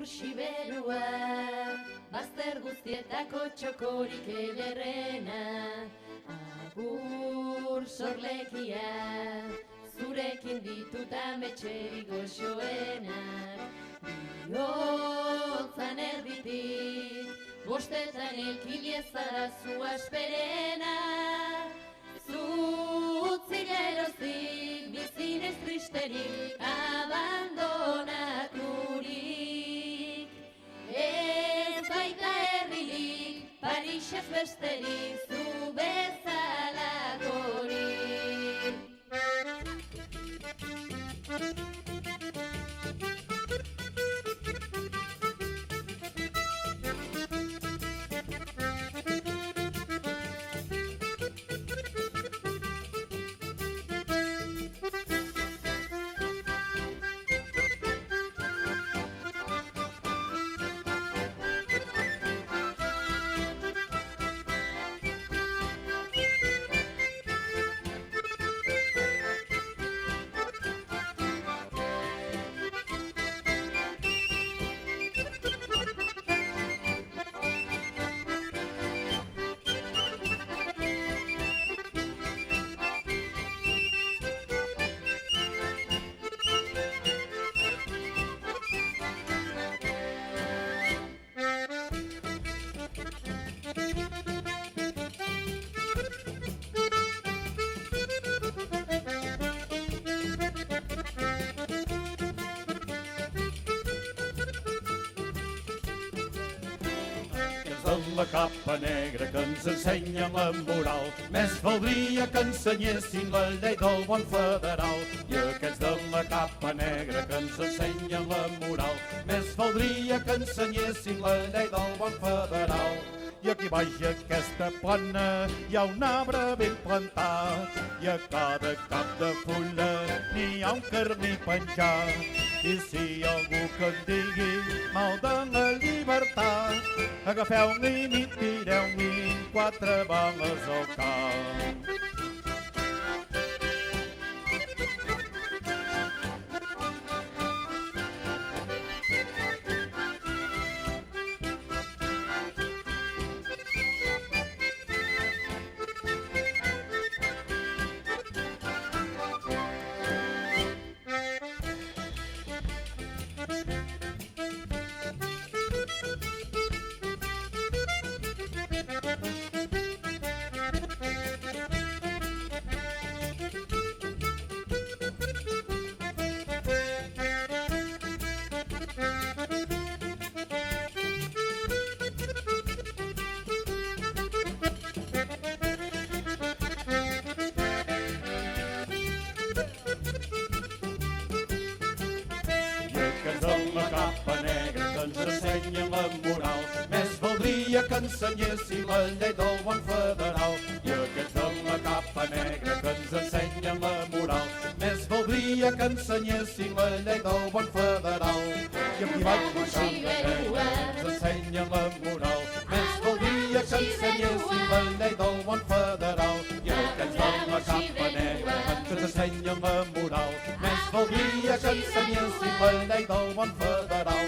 Siberua, bazter guztietako txokorik ederrena. Agur sorlekia, zurekin dituta metxerik goxoenak. Bihotzan erditik, bostetan elkiliezara zu asperena. Zutzi geroztik, bizinez tristerik, abandonaturik. Ez baita herrilik, Parisez besterik, zu bezalakorik. De la capa negra que ens ensenya la moral. Més valdria que ensenyessin la llei del bon federal. I aquests de la capa negra que ens ensenya la moral. Més valdria que ensenyessin la llei del bon federal. I aquí baix aquesta plana hi ha un arbre ben plantat. I a cada cap de fulla n'hi ha un carni penjat. I si algú que en digui mal de la llibertat, agafeu-li i tireu-li 4 bales al cap. La capa negra que ens ensenya la moral. Més valdria que ensenyessin la llei del bon federal. I aquests de la capa negra que ens ensenya la moral. Més valdria que ensenyessin la llei del bon federal. I aquí vaig la capa negra que ens ensenya la moral. Més valdria que ensenyessin la llei del bon federal. I aquests de la capa negra que ens ensenya la moral. Més valdria que ensenyessin la llei del bon federal.